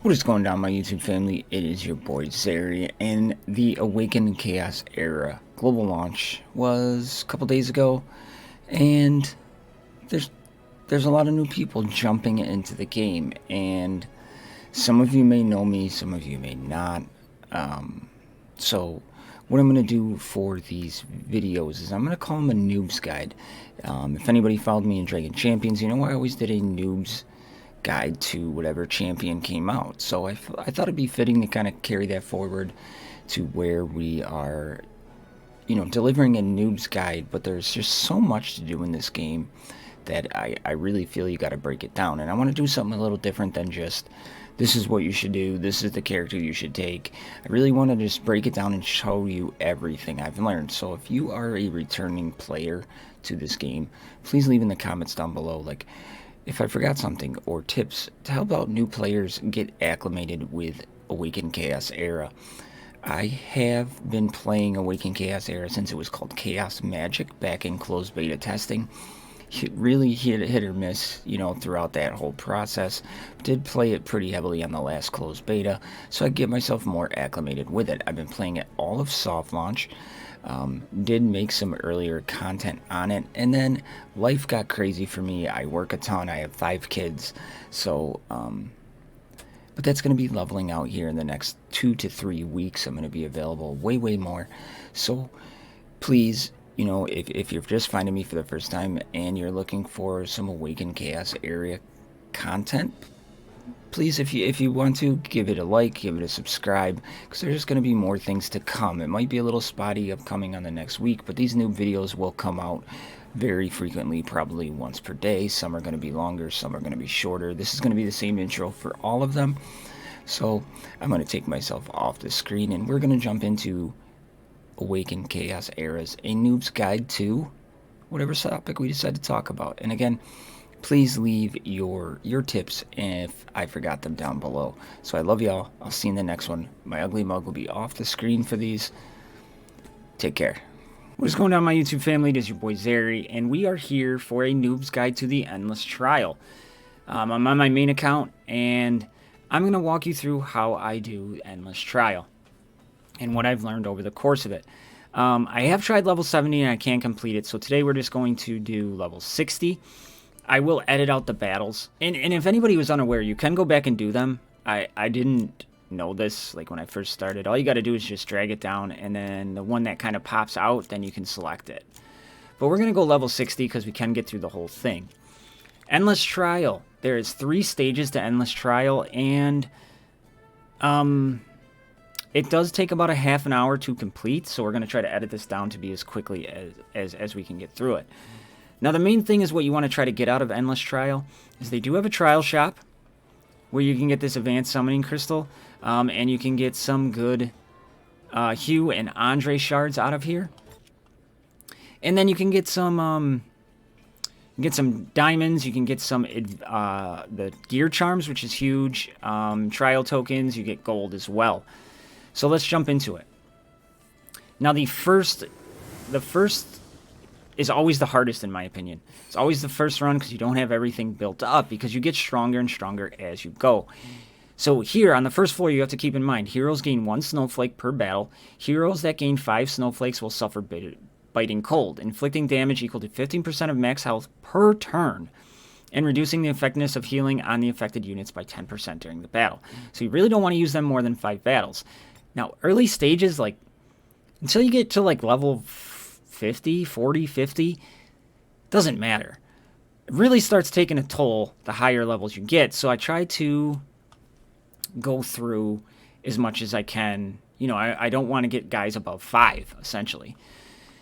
What is going on, my YouTube family? It is your boy Zeri, and the Awakened Chaos Era global launch was a couple days ago, and there's a lot of new people jumping into the game, and some of you may know me, some of you may not. So what I'm going to do for these videos is I'm going to call them a noob's guide. If anybody followed me in Dragon Champions, you know I always did a noob's guide to whatever champion came out. So I thought it'd be fitting to kind of carry that forward to where we are, delivering a noob's guide, but there's just so much to do in this game that I really feel you got to break it down. And I want to do something a little different than just, this is what you should do, this is the character you should take. I really want to just break it down and show you everything I've learned. So if you are a returning player to this game, please leave in the comments down below, like, if I forgot something, or tips to help out new players get acclimated with Awakened Chaos Era. I have been playing Awakened Chaos Era since it was called Chaos Magic back in closed beta testing. It really hit or miss, throughout that whole process. Did play it pretty heavily on the last closed beta, so I get myself more acclimated with it. I've been playing it all of soft launch. Did make some earlier content on it, and then life got crazy for me. I work a ton. I have 5 kids, so but that's going to be leveling out here in the next 2 to 3 weeks. I'm going to be available way more. So please, if you're just finding me for the first time and you're looking for some Awakened Chaos area content, please, if you want to, give it a like, give it a subscribe, because there's going to be more things to come. It might be a little spotty upcoming on the next week, but these new videos will come out very frequently, probably once per day. Some are going to be longer, some are going to be shorter. This is going to be the same intro for all of them. So I'm going to take myself off the screen, and we're going to jump into Awakened Chaos Era's A Noob's Guide to whatever topic we decide to talk about. And again, please leave your tips if I forgot them down below. So I love y'all. I'll see you in the next one. My ugly mug will be off the screen for these. Take care. What is going on, my YouTube family? It is your boy Zeri, and we are here for a noob's guide to the Endless Trial. I'm on my main account, and I'm going to walk you through how I do Endless Trial and what I've learned over the course of it. I have tried level 70 and I can't complete it, so today we're just going to do level 60. I will edit out the battles, and if anybody was unaware, you can go back and do them. I didn't know this, like, when I first started. All you got to do is just drag it down, and then the one that kind of pops out, then you can select it. But we're going to go level 60 because we can get through the whole thing. Endless Trial. There is 3 stages to Endless Trial, and it does take about a half an hour to complete, so we're going to try to edit this down to be as quickly as we can get through it. Now, the main thing is what you want to try to get out of Endless Trial is they do have a trial shop where you can get this advanced summoning crystal, and you can get some good Hugh and Andre shards out of here. And then you can get some diamonds. You can get some the gear charms, which is huge. Trial tokens. You get gold as well. So let's jump into it. Now, the first is always the hardest, in my opinion. It's always the first run because you don't have everything built up, because you get stronger and stronger as you go. So here on the first floor, you have to keep in mind, heroes gain 1 snowflake per battle. Heroes that gain 5 snowflakes will suffer biting cold, inflicting damage equal to 15% of max health per turn, and reducing the effectiveness of healing on the affected units by 10% during the battle. So you really don't want to use them more than 5 battles. Now, early stages, like, until you get to, like, level 50, 40, 50, doesn't matter. It really starts taking a toll the higher levels you get, so I try to go through as much as I can. I don't want to get guys above 5, essentially.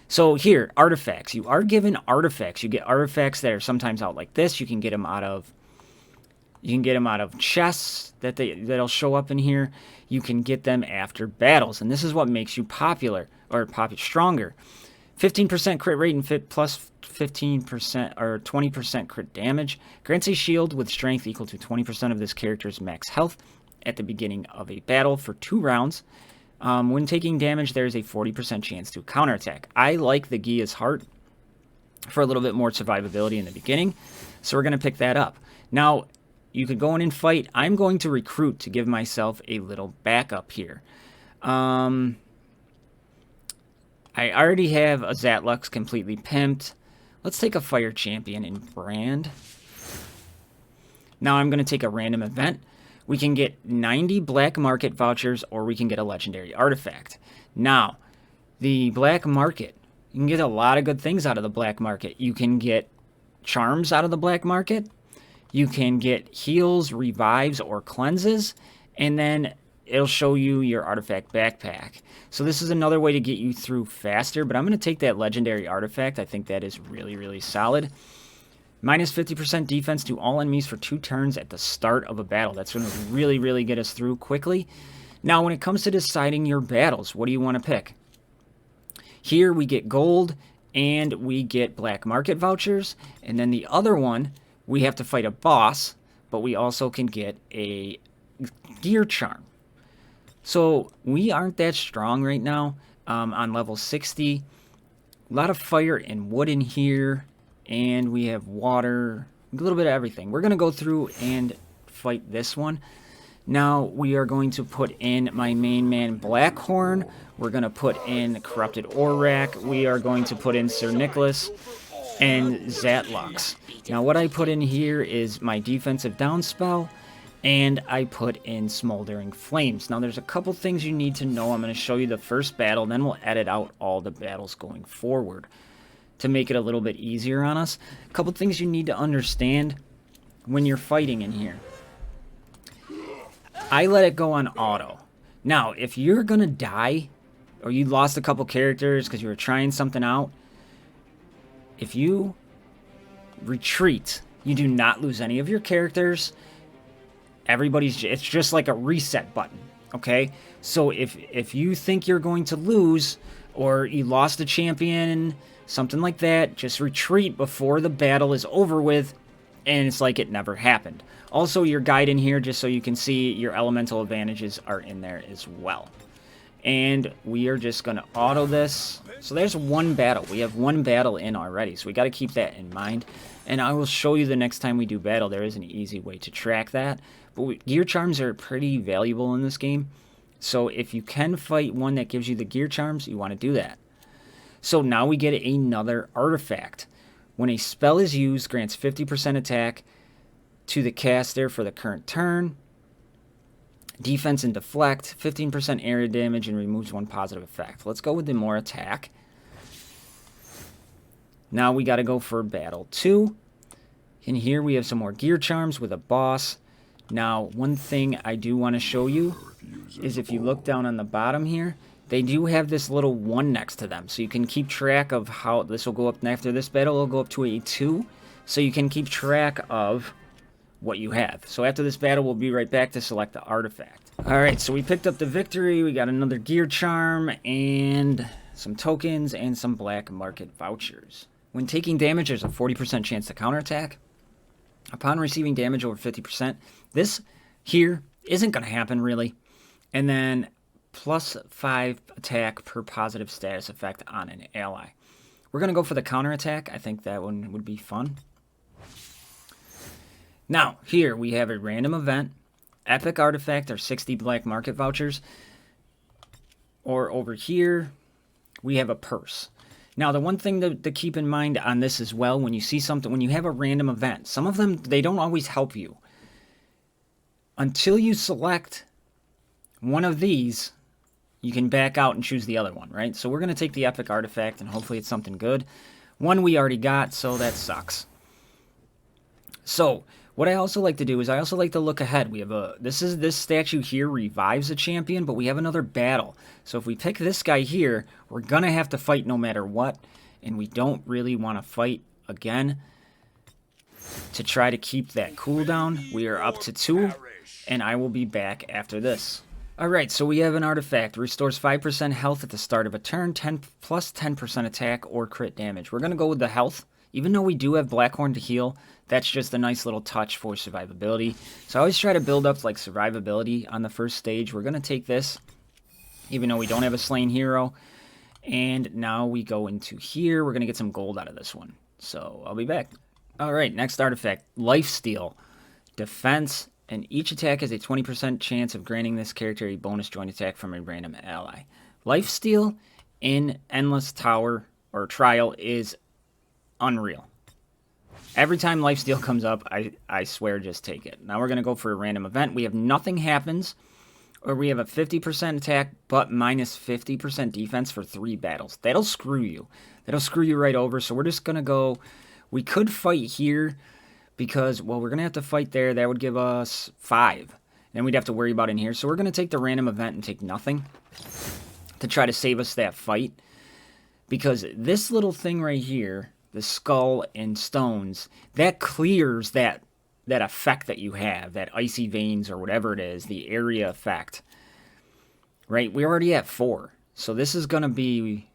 So here, artifacts. You are given artifacts. You get artifacts that are sometimes out like this. You can get them out of chests that'll show up in here. You can get them after battles, and this is what makes you popular, or stronger. 15% crit rate and plus 15% or 20% crit damage. Grants a shield with strength equal to 20% of this character's max health at the beginning of a battle for 2 rounds. When taking damage, there is a 40% chance to counterattack. I like the Gia's Heart for a little bit more survivability in the beginning, so we're going to pick that up. Now, you could go in and fight. I'm going to recruit to give myself a little backup here. I already have a Zatlux completely pimped. Let's take a Fire Champion and brand. Now I'm going to take a random event. We can get 90 black market vouchers, or we can get a legendary artifact. Now, the black market, you can get a lot of good things out of the black market. You can get charms out of the black market. You can get heals, revives, or cleanses. And then it'll show you your artifact backpack. So this is another way to get you through faster. But I'm going to take that legendary artifact. I think that is really, really solid. Minus 50% defense to all enemies for 2 turns at the start of a battle. That's going to really, really get us through quickly. Now, when it comes to deciding your battles, what do you want to pick? Here we get gold and we get black market vouchers. And then the other one, we have to fight a boss, but we also can get a gear charm. So we aren't that strong right now on level 60. A lot of fire and wood in here. And we have water, a little bit of everything. We're going to go through and fight this one. Now we are going to put in my main man Blackhorn. We're going to put in Corrupted Orak. We are going to put in Sir Nicholas and Zatlux. Now what I put in here is my defensive down spell. And I put in Smoldering Flames. Now there's a couple things you need to know. I'm going to show you the first battle. Then we'll edit out all the battles going forward to make it a little bit easier on us. A couple things you need to understand when you're fighting in here. I let it go on auto. Now, if you're going to die, or you lost a couple characters because you were trying something out, if you retreat, you do not lose any of your characters. It's just like a reset button, okay? So if you think you're going to lose, or you lost a champion, something like that, just retreat before the battle is over with, and it's like it never happened. Also, your guide in here, just so you can see your elemental advantages are in there as well. And we are just going to auto this. So there's one battle. We have one battle in already, so we got to keep that in mind. And I will show you the next time we do battle. There is an easy way to track that. But gear charms are pretty valuable in this game. So if you can fight one that gives you the gear charms, you want to do that. So now we get another artifact. When a spell is used, grants 50% attack to the caster for the current turn. Defense and deflect, 15% area damage, and removes 1 positive effect. Let's go with the more attack. Now we got to go for battle 2. In here we have some more gear charms with a boss. Now, one thing I do want to show you is if you look down on the bottom here, they do have this little 1 next to them. So you can keep track of how this will go up. After this battle, it'll go up to a 2. So you can keep track of what you have. So after this battle, we'll be right back to select the artifact. Alright, so we picked up the victory. We got another gear charm and some tokens and some black market vouchers. When taking damage, there's a 40% chance to counterattack. Upon receiving damage over 50%, this here isn't going to happen really. And then plus 5 attack per positive status effect on an ally. We're going to go for the counterattack. I think that one would be fun. Now, here we have a random event. Epic artifact or 60 black market vouchers. Or over here, we have a purse. Now, the one thing to keep in mind on this as well, when you see something, when you have a random event, some of them, they don't always help you. Until you select one of these, you can back out and choose the other one, right? So we're going to take the epic artifact, and hopefully it's something good. One we already got, so that sucks. So, what I also like to do is I also like to look ahead. We have this statue here revives a champion, but we have another battle. So if we pick this guy here, we're going to have to fight no matter what, and we don't really want to fight again to try to keep that cooldown. We are up to 2, and I will be back after this. Alright, so we have an artifact. Restores 5% health at the start of a turn, plus 10% attack or crit damage. We're going to go with the health. Even though we do have Blackhorn to heal, that's just a nice little touch for survivability. So I always try to build up like survivability on the first stage. We're going to take this, even though we don't have a slain hero. And now we go into here. We're going to get some gold out of this one. So I'll be back. Alright, next artifact, Lifesteal. defense, and each attack has a 20% chance of granting this character a bonus joint attack from a random ally. Lifesteal in Endless Tower or Trial is unreal. Every time Lifesteal comes up, I swear just take it. Now we're going to go for a random event. We have nothing happens, or we have a 50% attack but minus 50% defense for 3 battles. That'll screw you. That'll screw you right over. So we're just going to go... We could fight here because, well, we're going to have to fight there. That would give us 5. Then we'd have to worry about in here. So we're going to take the random event and take nothing to try to save us that fight. Because this little thing right here, the skull and stones, that clears that effect that you have, that icy veins or whatever it is, the area effect. Right? We're already at 4. So this is going to be...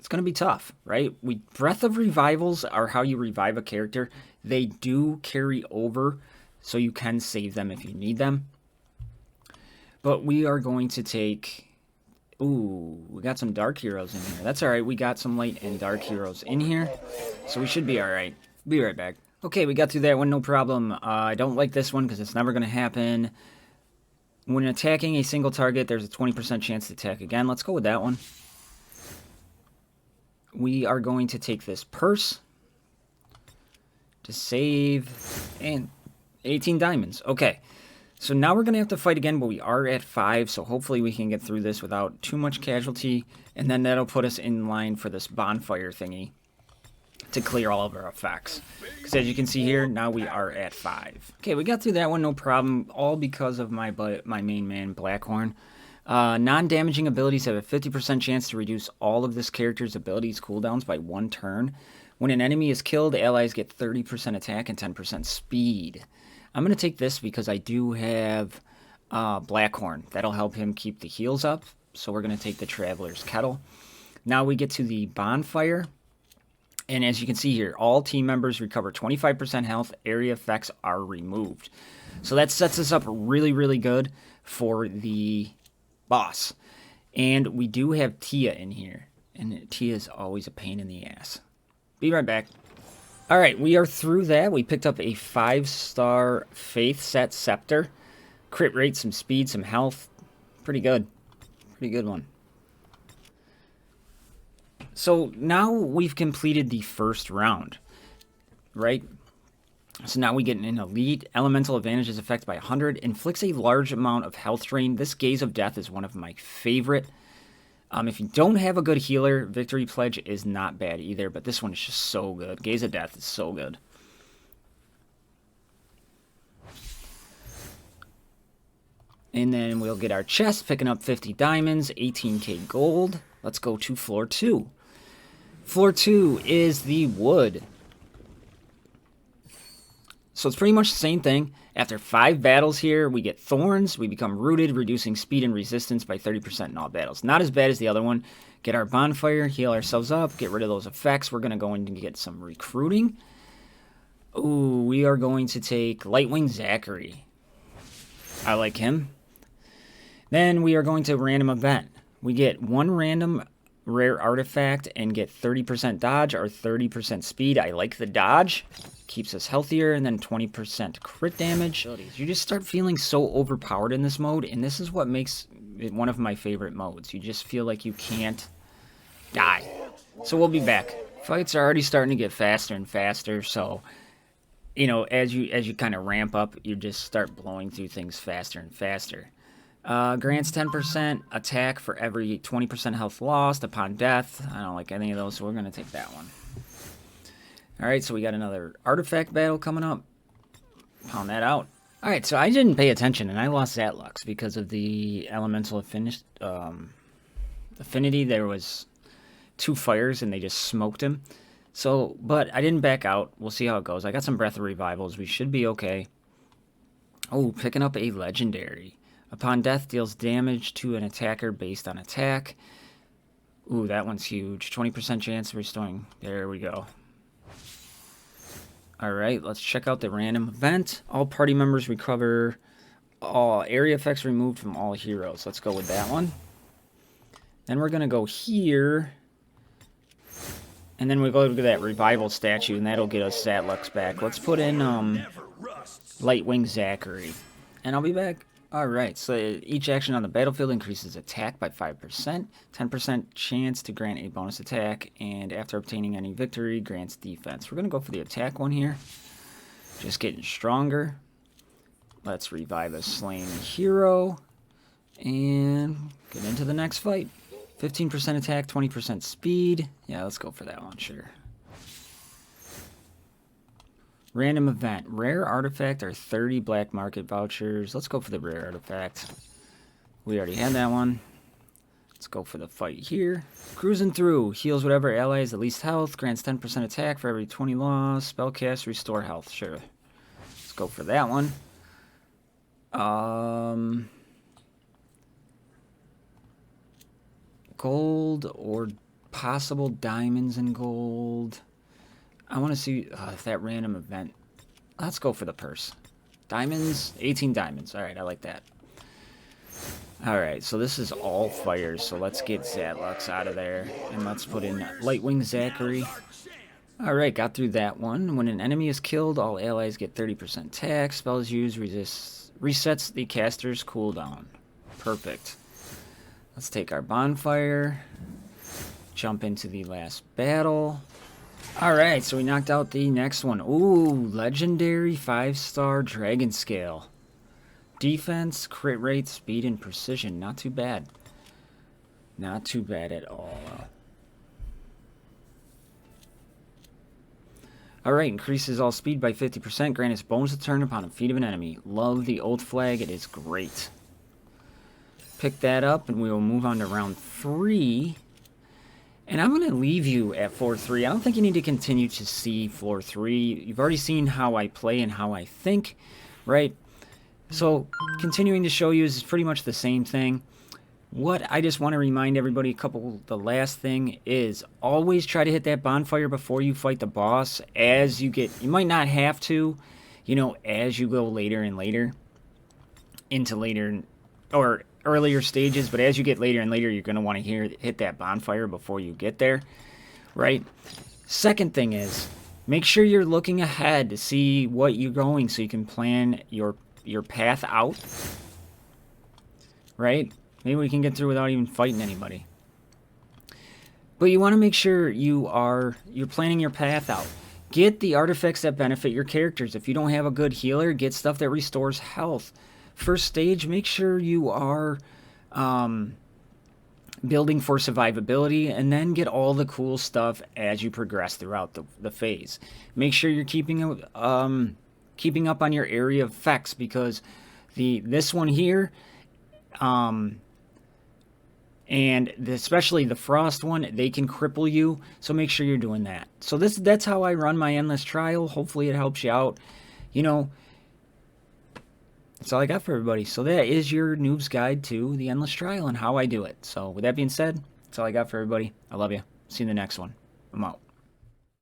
It's going to be tough, right? Breath of Revivals are how you revive a character. They do carry over, so you can save them if you need them. But we are going to take... Ooh, we got some dark heroes in here. That's alright, we got some light and dark heroes in here. So we should be alright. Be right back. Okay, we got through that one, no problem. I don't like this one because it's never going to happen. When attacking a single target, there's a 20% chance to attack again. Let's go with that one. We are going to take this purse to save, and 18 diamonds. Okay, so now we're going to have to fight again, but we are at 5, so hopefully we can get through this without too much casualty, and then that'll put us in line for this bonfire thingy to clear all of our effects. Because as you can see here, now we are at 5. Okay, we got through that one, no problem, all because of my main man, Blackhorn. Non-damaging abilities have a 50% chance to reduce all of this character's abilities cooldowns by 1 turn. When an enemy is killed, allies get 30% attack and 10% speed. I'm going to take this because I do have Blackhorn. That'll help him keep the heals up. So we're going to take the Traveler's Kettle. Now we get to the bonfire. And as you can see here, all team members recover 25% health. Area effects are removed. So that sets us up really, really good for the boss. And we do have Tia in here, and Tia is always a pain in the ass. Be right back. Alright, we are through that. We picked up a 5-star Faith Set Scepter. Crit rate, some speed, some health. Pretty good. Pretty good one. So now we've completed the first round, right? So now we get an elite. Elemental advantage is affected by 100. Inflicts a large amount of health drain. This Gaze of Death is one of my favorite. If you don't have a good healer, Victory Pledge is not bad either. But this one is just so good. Gaze of Death is so good. And then we'll get our chest, picking up 50 diamonds, 18k gold. Let's go to floor 2. Floor 2 is the wood. So it's pretty much the same thing. After 5 battles here, we get thorns. We become rooted, reducing speed and resistance by 30% in all battles. Not as bad as the other one. Get our bonfire, heal ourselves up, get rid of those effects. We're going to go in and get some recruiting. Ooh, we are going to take Lightwing Zachary. I like him. Then we are going to random event. We get 1 random rare artifact and get 30% dodge or 30% speed. I like the dodge. Keeps us healthier, and then 20% crit damage. You just start feeling so overpowered in this mode, and this is what makes it one of my favorite modes. You just feel like you can't die. So we'll be back. Fights are already starting to get faster and faster, so you know, as you kind of ramp up, you just start blowing through things faster and faster. Grants 10% attack for every 20% health lost upon death. I don't like any of those, so we're going to take that one. Alright, so we got another artifact battle coming up. Pound that out. Alright, so I didn't pay attention, and I lost Zatlux because of the elemental affinity. There was 2 fires, and they just smoked him. So, but I didn't back out. We'll see how it goes. I got some Breath of Revivals. We should be okay. Oh, picking up a legendary. Upon death, deals damage to an attacker based on attack. Ooh, that one's huge. 20% chance of restoring. There we go. Alright, let's check out the random event. All party members recover all area effects removed from all heroes. Let's go with that one. Then we're going to go here. And then we go to that revival statue, and that'll get us Zatlux back. Let's put in, Lightwing Zachary. And I'll be back. Alright, so each action on the battlefield increases attack by 5%, 10% chance to grant a bonus attack, and after obtaining any victory, grants defense. We're going to go for the attack one here. Just getting stronger. Let's revive a slain hero. And get into the next fight. 15% attack, 20% speed. Yeah, let's go for that one, sure. Random event. Rare artifact or 30 black market vouchers. Let's go for the rare artifact. We already had that one. Let's go for the fight here. Cruising through. Heals whatever ally has the least health. Grants 10% attack for every 20 loss. Spellcast, restore health. Sure. Let's go for that one. Gold or possible diamonds and gold. I want to see if that random event. Let's go for the purse. Diamonds, 18 diamonds. All right, I like that. All right, so this is all fires. So let's get Zatlux out of there. And let's put in Lightwing Zachary. All right, got through that one. When an enemy is killed, all allies get 30% attack. Spells used resets the caster's cooldown. Perfect. Let's take our bonfire. Jump into the last battle. Alright, so we knocked out the next one. Ooh, legendary 5-star dragon scale. Defense, crit rate, speed, and precision. Not too bad. Not too bad at all. Alright, increases all speed by 50%. Grant its bonus a turn upon a feat of an enemy. Love the old flag. It is great. Pick that up, and we will move on to round 3. And I'm going to leave you at floor 3. I don't think you need to continue to see floor 3. You've already seen how I play and how I think, right? So continuing to show you is pretty much the same thing. What I just want to remind everybody, the last thing is always try to hit that bonfire before you fight the boss. As you might not have to, as you go later and later into later or earlier stages, but as you get later and later, you're going to want to hit that bonfire before you get there, right? Second thing is, make sure you're looking ahead to see what you're going so you can plan your path out, right? Maybe we can get through without even fighting anybody. But you want to make sure you're planning your path out. Get the artifacts that benefit your characters. If you don't have a good healer, get stuff that restores health. First stage, make sure you are building for survivability, and then get all the cool stuff as you progress throughout the phase. Make sure you're keeping up on your area of effects, because this one here, and especially the frost one, they can cripple you, so make sure you're doing that. So that's how I run my endless trial. Hopefully it helps you out. That's all I got for everybody. So that is your noob's guide to the endless trial and how I do it. So with that being said, that's all I got for everybody. I love you. See you in the next one. I'm out.